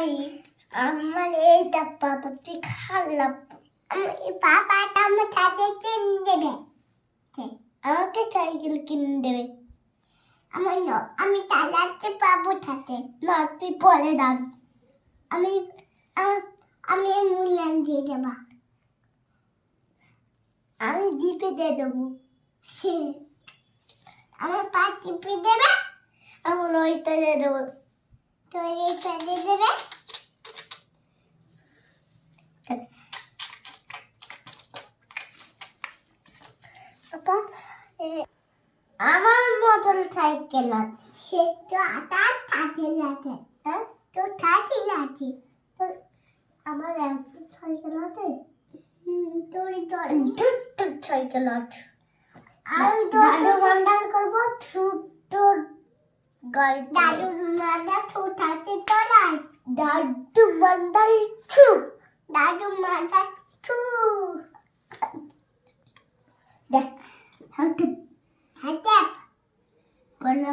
ভাই আমার এইটা পাপা তুই খারাপ পাপাটা আমার সাইকেল কিনে দেবে আমাকে সাইকেল কিনে দেবে আমার না আমি চালাতে পাবো থাকে না তুই পরে দাও আমি আমি মূল্যায়ন দিয়ে দেব আমি জিপে দিয়ে দেবো আমার পা টিপে দেবে আমার ওইটা দিয়ে দেবো তোর এইটা দিয়ে দেবে পাপা আমার মোটর সাইকেল আছে তো আটা সাইকেল আছে হ্যাঁ তো সাইকেল আছে তো আমার একটা সাইকেল আছে তোর দুটো সাইকেল আছে আমি দাদু বান্ডাল করবো তোর গাড়ি দাদু বান্ডাল ছোট আছে তোলাই দাদু বান্ডাল দেখ হাঁটে হাঁটে বলো